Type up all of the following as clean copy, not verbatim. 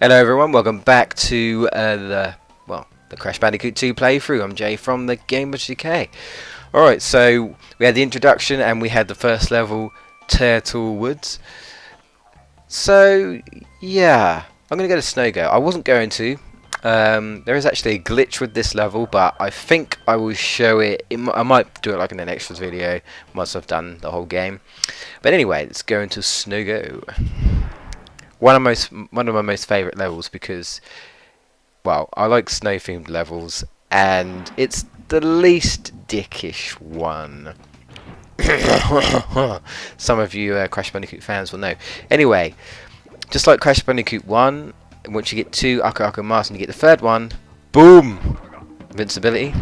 Hello everyone, welcome back to the Crash Bandicoot 2 playthrough. I'm Jay from the GameBustersUK. Alright, so we had the introduction and we had the first level, Turtle Woods. So, yeah, I'm going to go to Snow Go. I wasn't going to. There is actually a glitch with this level, but I think I will show it. I might do it like in an extras video once I've done the whole game. But anyway, let's go into Snow Go. One of my most favourite levels because, well, I like snow themed levels and it's the least dickish one. Some of you Crash Bandicoot fans will know. Anyway, just like Crash Bandicoot 1, once you get 2 Aka Mask and you get the third one, boom! Invincibility.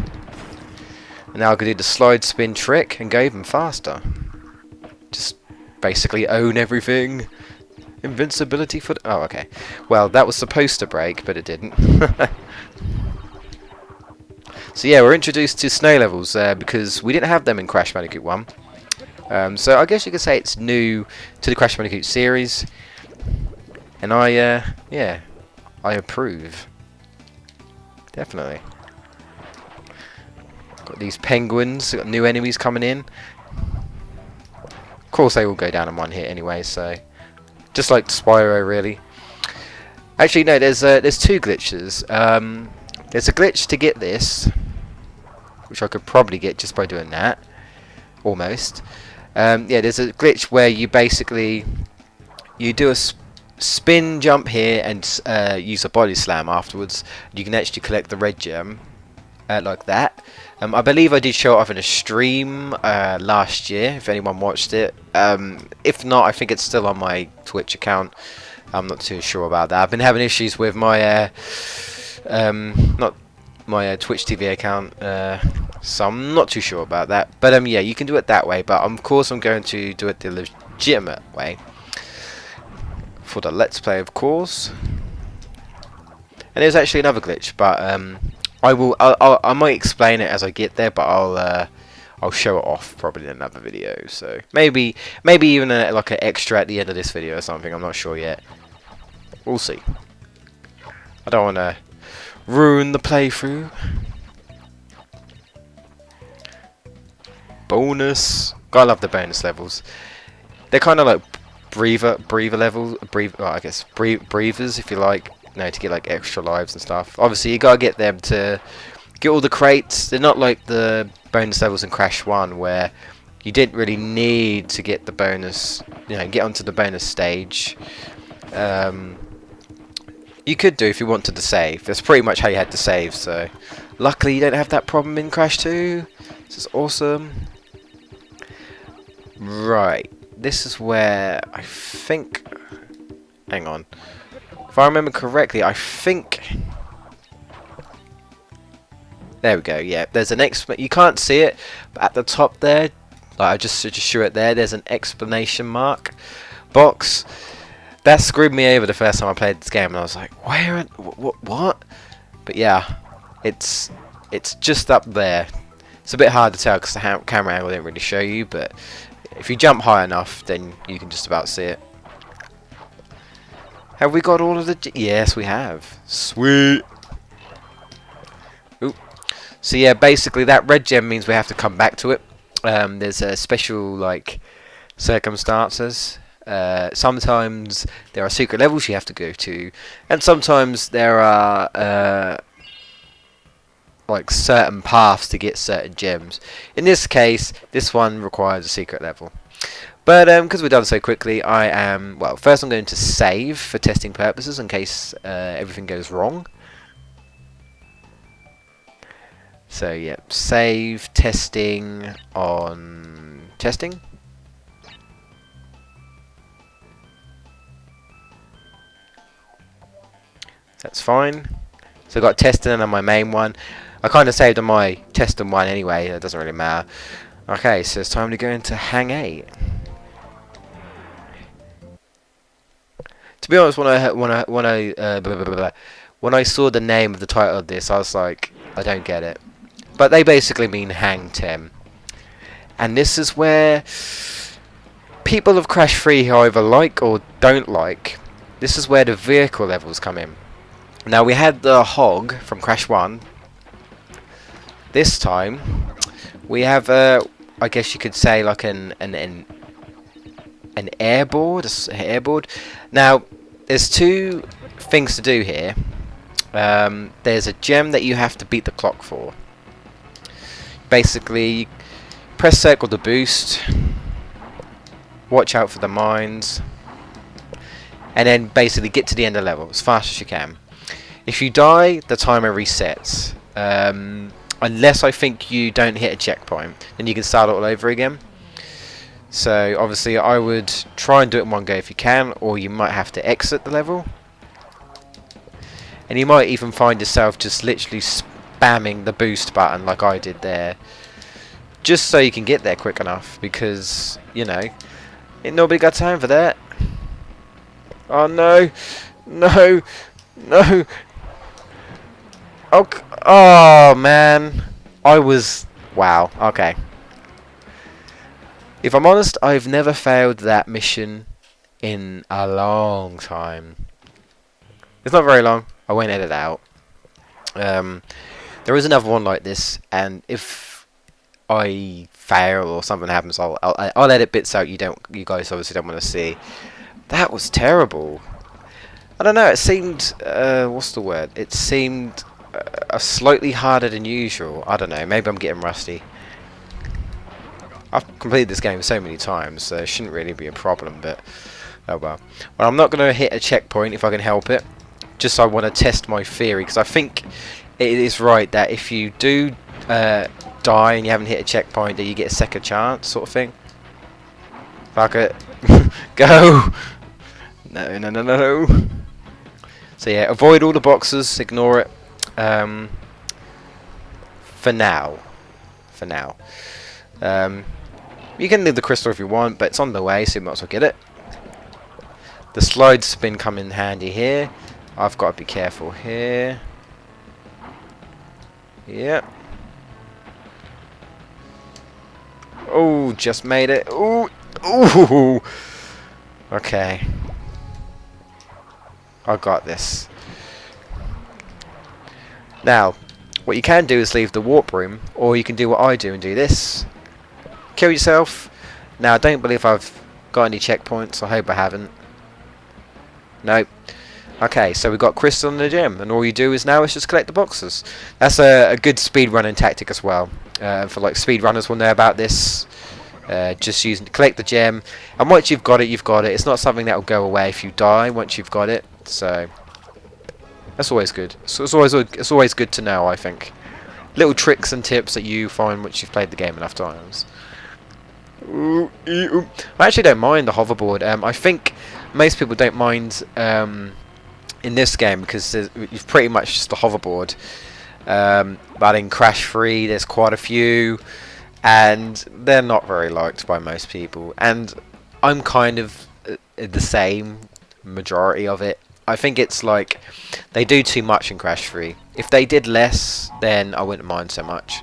And now I can do the slide spin trick and go even faster. Just basically own everything. Invincibility for... oh, okay. Well, that was supposed to break, but it didn't. So yeah, we're introduced to snow levels because we didn't have them in Crash Bandicoot 1. So I guess you could say it's new to the Crash Bandicoot series. And yeah, I approve. Definitely. Got these penguins, got new enemies coming in. Of course they will go down in one hit anyway, so... just like Spyro, really. Actually, no. There's two glitches. There's a glitch to get this, which I could probably get just by doing that, almost. Yeah, there's a glitch where you basically do a spin jump here and use a body slam afterwards. You can actually collect the red gem like that. I believe I did show it off in a stream last year, if anyone watched it. If not, I think it's still on my Twitch account. I'm not too sure about that. I've been having issues with my not my Twitch TV account, so I'm not too sure about that. But yeah, you can do it that way. But of course, I'm going to do it the legitimate way for the Let's Play, of course. And there's actually another glitch, but I might explain it as I get there, but I'll show it off probably in another video. So maybe even like an extra at the end of this video or something. I'm not sure yet. We'll see. I don't want to ruin the playthrough. Bonus. I love the bonus levels. They're kind of like breather levels. Well, I guess breathers, if you like. No, to get like extra lives and stuff. Obviously, you gotta get them to get all the crates. They're not like the bonus levels in Crash 1 where you didn't really need to get the bonus, get onto the bonus stage. You could do if you wanted to save. That's pretty much how you had to save. So, luckily, you don't have that problem in Crash 2. This is awesome. Right, this is where I think. Hang on. If I remember correctly, I think... there we go, yeah. There's an you can't see it, but at the top there, like I just show it there, there's an exclamation mark box. That screwed me over the first time I played this game, and I was like, where? What? But yeah, it's just up there. It's a bit hard to tell because the camera angle didn't really show you, but if you jump high enough, then you can just about see it. Have we got all of the... yes, we have. Sweet. Ooh. So yeah, basically that red gem means we have to come back to it. There's a special, like, circumstances. Sometimes there are secret levels you have to go to. And sometimes there are, like, certain paths to get certain gems. In this case, this one requires a secret level. But because we're done so quickly, first I'm going to save for testing purposes in case everything goes wrong. So yeah, save testing on testing. That's fine. So I got testing on my main one. I kind of saved on my testing one anyway. It doesn't really matter. Okay, so it's time to go into Hang 8. To be honest, when I saw the name of the title of this, I was like, I don't get it. But they basically mean Hang 10. And this is where people of Crash 3 either like or don't like this is where the vehicle levels come in. Now we had the hog from Crash 1. This time we have I guess you could say like an airboard. Now there's two things to do here. There's a gem that you have to beat the clock for. Basically, press circle to boost, watch out for the mines, and then basically get to the end of the level as fast as you can. If you die, the timer resets. Unless I think you don't hit a checkpoint, then you can start all over again. So obviously I would try and do it in one go if you can, or you might have to exit the level. And you might even find yourself just literally spamming the boost button like I did there, just so you can get there quick enough, because, you know, ain't nobody got time for that. Oh no, no, no. Oh man, wow, okay. If I'm honest, I've never failed that mission in a long time. It's not very long. I won't edit it out. There is another one like this, and if I fail or something happens, I'll edit bits out you guys obviously don't want to see. That was terrible. I don't know. It seemed what's the word? It seemed slightly harder than usual. I don't know. Maybe I'm getting rusty. I've completed this game so many times, so it shouldn't really be a problem. But oh well. Well, I'm not going to hit a checkpoint if I can help it. Just so I want to test my theory, because I think it is right that if you do die and you haven't hit a checkpoint, that you get a second chance, sort of thing. Fuck it. Go! No, no, no, no. So yeah, avoid all the boxes, ignore it. For now. For now. You can leave the crystal if you want, but it's on the way, so you might as well get it. The slide spin come in handy here. I've got to be careful here. Yep. Oh, just made it. Ooh. Ooh. Okay. I got this. Now, what you can do is leave the warp room, or you can do what I do and do this. Kill yourself. Now, I don't believe I've got any checkpoints. I hope I haven't. Nope. Okay, so we've got crystal and the gem, and all you do is now is just collect the boxes. That's a good speedrunning tactic as well. For like speedrunners will know about this. Just collect the gem, and once you've got it, you've got it. It's not something that will go away if you die once you've got it. So that's always good. So it's always good to know, I think. Little tricks and tips that you find once you've played the game enough times. I actually don't mind the hoverboard. I think most people don't mind in this game because you've pretty much just a hoverboard. But in Crash 3 there's quite a few, and they're not very liked by most people, and I'm kind of the same majority of it. I think it's like they do too much in Crash 3. If they did less, then I wouldn't mind so much.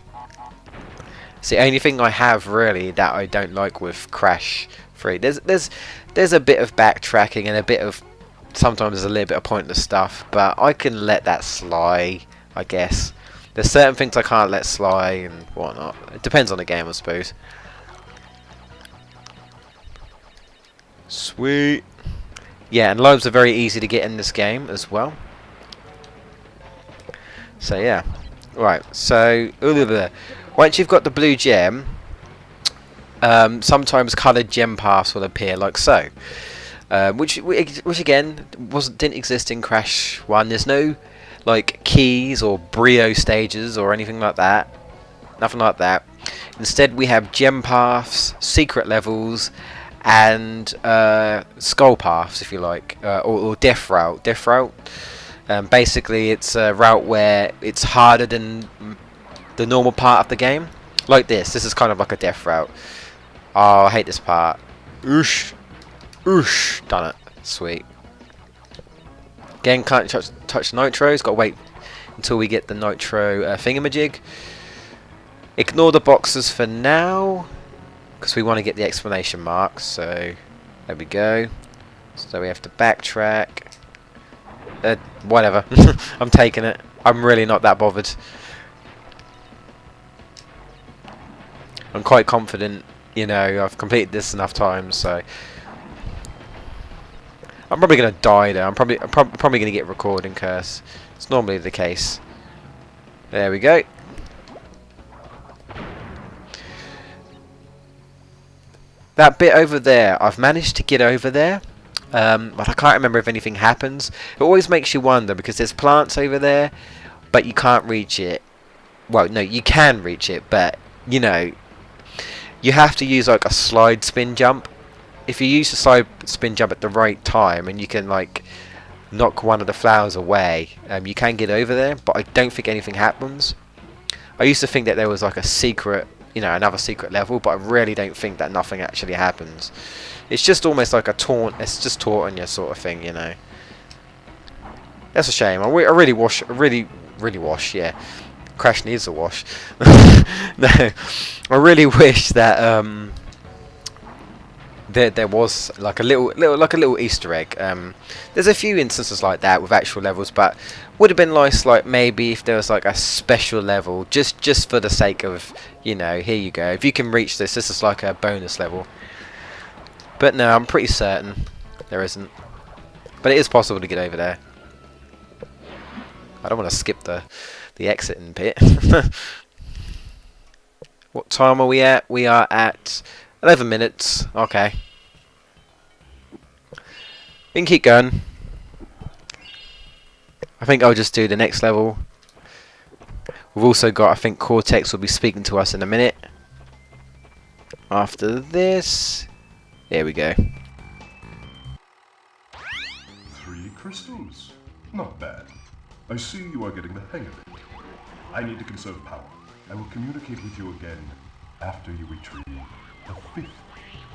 It's the only thing I have really that I don't like with Crash 3. There's a bit of backtracking and a bit of, sometimes there's a little bit of pointless stuff, but I can let that slide, I guess. There's certain things I can't let slide and whatnot. It depends on the game, I suppose. Sweet. Yeah, and lives are very easy to get in this game as well. So yeah. Right, so once you've got the blue gem, sometimes coloured gem paths will appear like so. Which again didn't exist in Crash 1. There's no like keys or brio stages or anything like that. Nothing like that. Instead, we have gem paths, secret levels, and skull paths, if you like, or death route. Death route. Basically, it's a route where it's harder than the normal part of the game. Like this. This is kind of like a death route. Oh, I hate this part. Oosh. Oosh. Done it. Sweet. Again, can't touch nitros. Got to wait until we get the nitro thingamajig. Ignore the boxes for now, because we want to get the exclamation marks. So there we go. So we have to backtrack. Whatever. I'm taking it. I'm really not that bothered. I'm quite confident, you know, I've completed this enough times, so I'm probably gonna die though. I'm probably gonna get a recording curse. It's normally the case. There we go. That bit over there, I've managed to get over there, but I can't remember if anything happens. It always makes you wonder because there's plants over there, but you can't reach it. Well, no, you can reach it, but you know, you have to use like a slide spin jump. If you use the slide spin jump at the right time, and you can like knock one of the flowers away, you can get over there. But I don't think anything happens. I used to think that there was like a secret, you know, another secret level, but I really don't think that nothing actually happens. It's just almost like a taunt. It's just taunting you sort of thing, you know. That's a shame. I really wash. Yeah, Crash needs a wash. No, I really wish that there was like a little Easter egg. There's a few instances like that with actual levels, but would have been nice, like maybe if there was like a special level, just for the sake of, you know, here you go. If you can reach this is like a bonus level. But no, I'm pretty certain there isn't. But it is possible to get over there. I don't want to skip the exiting bit. What time are we at? We are at 11 minutes. Okay. We can keep going. I think I'll just do the next level. We've also got, I think Cortex will be speaking to us in a minute. After this. There we go. 3 crystals. Not bad. I see you are getting the hang of it. I need to conserve power. I will communicate with you again after you retrieve the 5th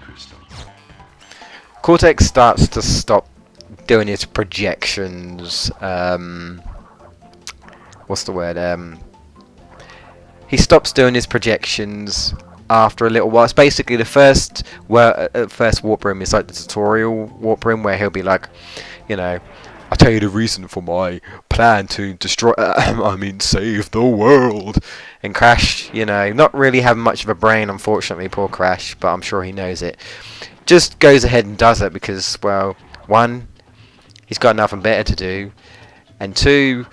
crystal. Cortex starts to stop doing his projections. What's the word? He stops doing his projections after a little while. It's basically the first warp room is like the tutorial warp room where he'll be like, you know, I'll tell you the reason for my plan to destroy, save the world. And Crash, you know, not really having much of a brain, unfortunately, poor Crash, but I'm sure he knows it. Just goes ahead and does it because, well, 1, he's got nothing better to do, and 2,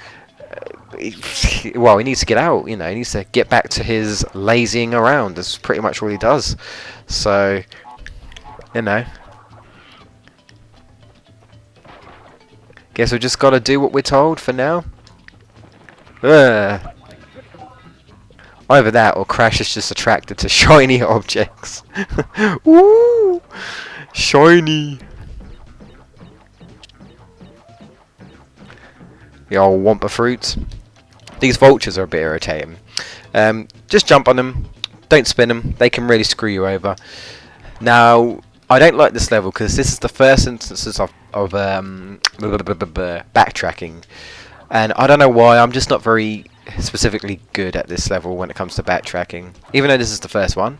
he needs to get out, you know, he needs to get back to his lazying around. That's pretty much all he does. So, you know, guess we just gotta do what we're told for now. Either that or Crash is just attracted to shiny objects. Ooh, shiny. The old Wampa fruits. These vultures are a bit irritating. Just jump on them. Don't spin them. They can really screw you over. Now, I don't like this level because this is the first instances of backtracking. And I don't know why. I'm just not very specifically good at this level when it comes to backtracking. Even though this is the first one.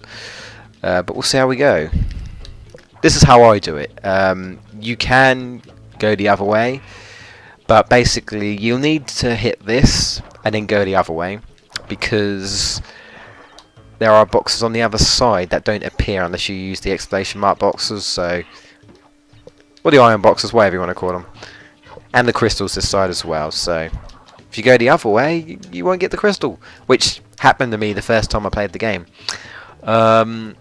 But we'll see how we go. This is how I do it. You can go the other way. But basically, you'll need to hit this and then go the other way, because there are boxes on the other side that don't appear unless you use the exclamation mark boxes, so, or the iron boxes, whatever you want to call them, and the crystals this side as well. So if you go the other way, you won't get the crystal, which happened to me the first time I played the game. I'm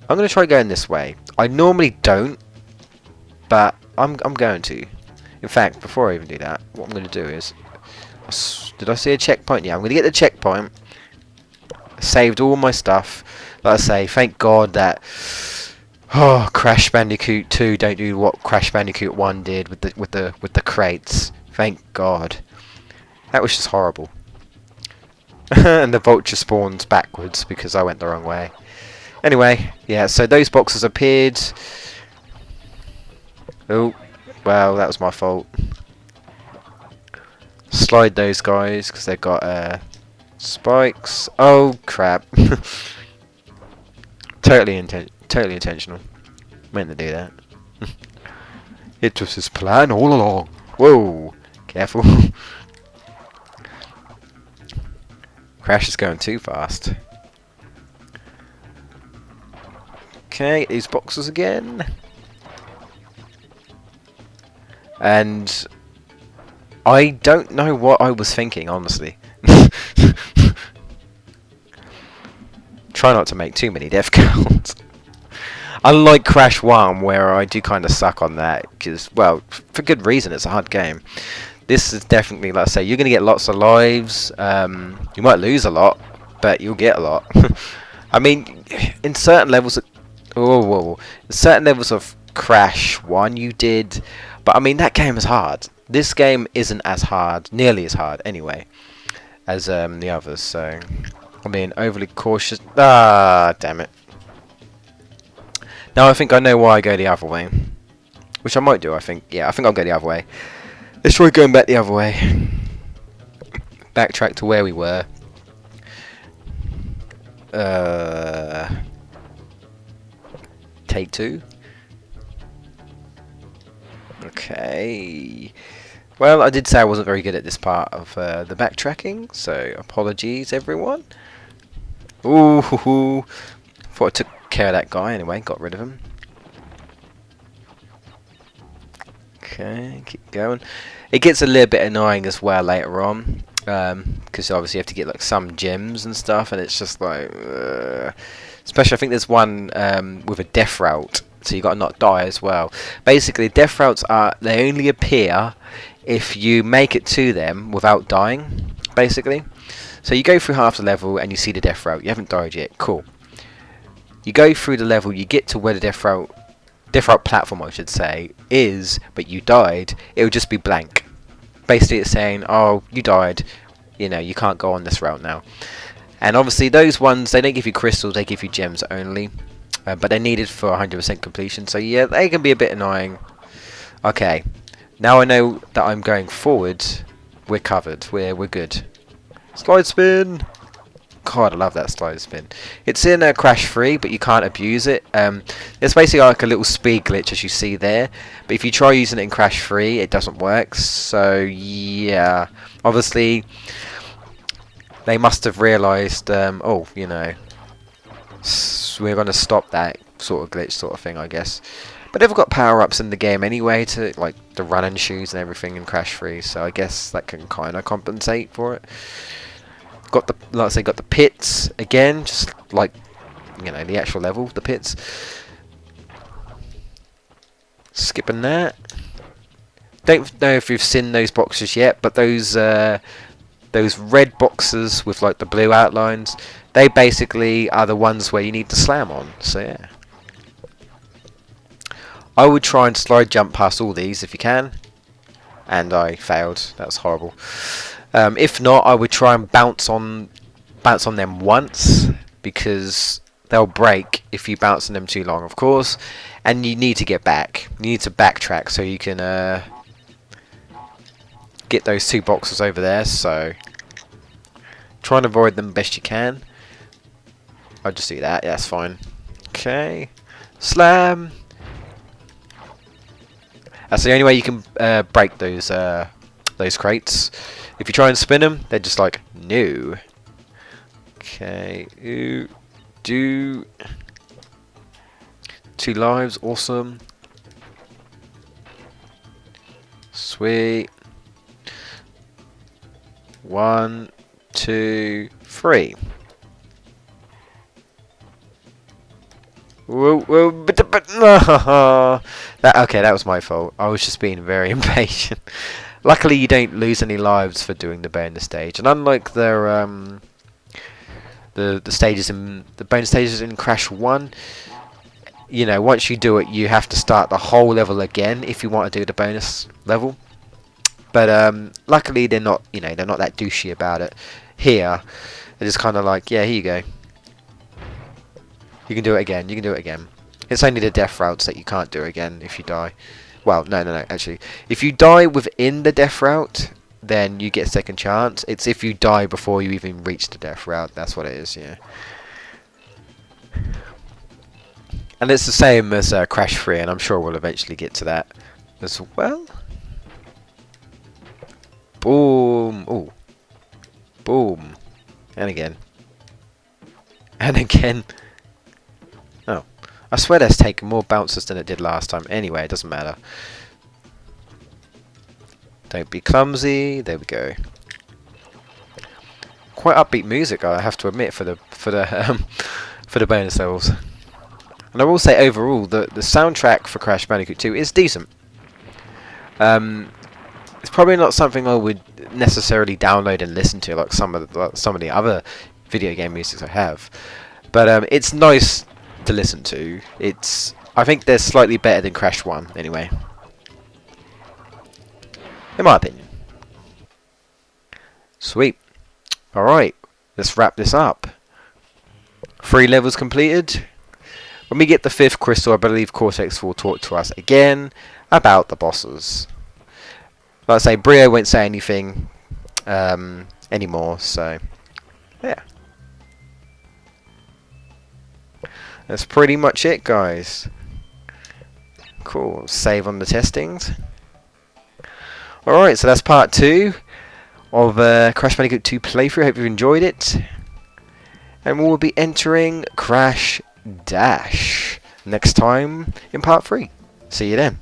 going to try going this way. I normally don't, but I'm going to. In fact, before I even do that, what I'm going to do is... Did I see a checkpoint? Yeah, I'm going to get the checkpoint. Saved all my stuff. Like I say, thank God that... Oh, Crash Bandicoot 2 don't do what Crash Bandicoot 1 did with the crates. Thank God. That was just horrible. And the vulture spawns backwards because I went the wrong way. Anyway, yeah, so those boxes appeared... Oh, well, that was my fault. Slide those guys because they've got spikes. Oh crap! Totally intentional. Meant to do that. It was his plan all along. Whoa! Careful. Crash is going too fast. Okay, these boxes again. And I don't know what I was thinking, honestly. Try not to make too many death counts. Unlike Crash 1, where I do kind of suck on that, because, well, for good reason, it's a hard game. This is definitely, like I say, you're going to get lots of lives. You might lose a lot, but you'll get a lot. I mean, in certain levels of... in certain levels of Crash 1 you did, but I mean, that game is hard. This game isn't as hard, nearly as hard, anyway, as the others, so... I'm being overly cautious. Ah, damn it. Now I think I know why I go the other way. Which I might do, I think. Yeah, I think I'll go the other way. Let's try going back the other way. Backtrack to where we were. Take 2. Okay. Well, I did say I wasn't very good at this part of the backtracking, so apologies, everyone. Ooh, thought I took care of that guy anyway, got rid of him. Okay, keep going. It gets a little bit annoying as well later on, because obviously you have to get like some gems and stuff, and it's just like, especially I think there's one with a death route, so you got to not die as well. Basically, death routes they only appear if you make it to them without dying, basically. So you go through half the level and you see the death route. You haven't died yet. Cool. You go through the level, you get to where the death route platform, I should say, is, but you died. It would just be blank. Basically, it's saying, "Oh, you died. You know, you can't go on this route now." And obviously, those ones, they don't give you crystals; they give you gems only. But they're needed for 100% completion. So yeah, they can be a bit annoying. Okay. Now I know that I'm going forward, we're covered, we're good. Slide spin! God, I love that slide spin. It's in Crash 3, but you can't abuse it. It's basically like a little speed glitch, as you see there. But if you try using it in Crash 3, it doesn't work. So, yeah. Obviously, they must have realised, oh, you know, we're going to stop that sort of glitch sort of thing, I guess. But they've got power-ups in the game anyway, to like the running shoes and everything in Crash 3, so I guess that can kind of compensate for it. Got the, like I say, got the pits again, just like, you know, the actual level, the pits. Skipping that. Don't know if you've seen those boxes yet, but those red boxes with like the blue outlines, they basically are the ones where you need to slam on. So yeah. I would try and slide jump past all these if you can, and I failed. That was horrible. If not, I would try and bounce on them once, because they'll break if you bounce on them too long, of course. And you need to get back. You need to backtrack so you can get those 2 boxes over there. So try and avoid them best you can. I'll just do that. Yeah, that's fine. Okay, slam. That's the only way you can break those crates. If you try and spin them, they're just like, no. Okay, ooh, 2 lives, awesome. Sweet. 1, 2, 3. Whoa, but no. Okay, that was my fault. I was just being very impatient. Luckily, you don't lose any lives for doing the bonus stage, and unlike the stages in the bonus stages in Crash 1, you know, once you do it, you have to start the whole level again if you want to do the bonus level. But luckily, they're not, you know, they're not that douchey about it. Here, they're just kind of like, yeah, here you go. You can do it again. You can do it again. It's only the death routes that you can't do again if you die. Well, no, actually. If you die within the death route, then you get a second chance. It's if you die before you even reach the death route. That's what it is, yeah. And it's the same as Crash 3, and I'm sure we'll eventually get to that. as well. Boom. Ooh. Boom. And again. And again. Oh. I swear that's taken more bounces than it did last time. Anyway, it doesn't matter. Don't be clumsy. There we go. Quite upbeat music, I have to admit, for the for the bonus levels. And I will say overall, the soundtrack for Crash Bandicoot 2 is decent. It's probably not something I would necessarily download and listen to like some of the other video game musics I have, but it's nice to listen to. I think they're slightly better than Crash 1 anyway, in my opinion. Sweet. Alright, let's wrap this up. 3 levels completed. When we get the 5th crystal, I believe Cortex will talk to us again about the bosses. Like I say, Brio won't say anything anymore, so yeah. That's pretty much it, guys. Cool. Save on the testings. Alright, so that's part 2 of Crash Bandicoot 2 playthrough. Hope you've enjoyed it. And we'll be entering Crash Dash next time in part 3. See you then.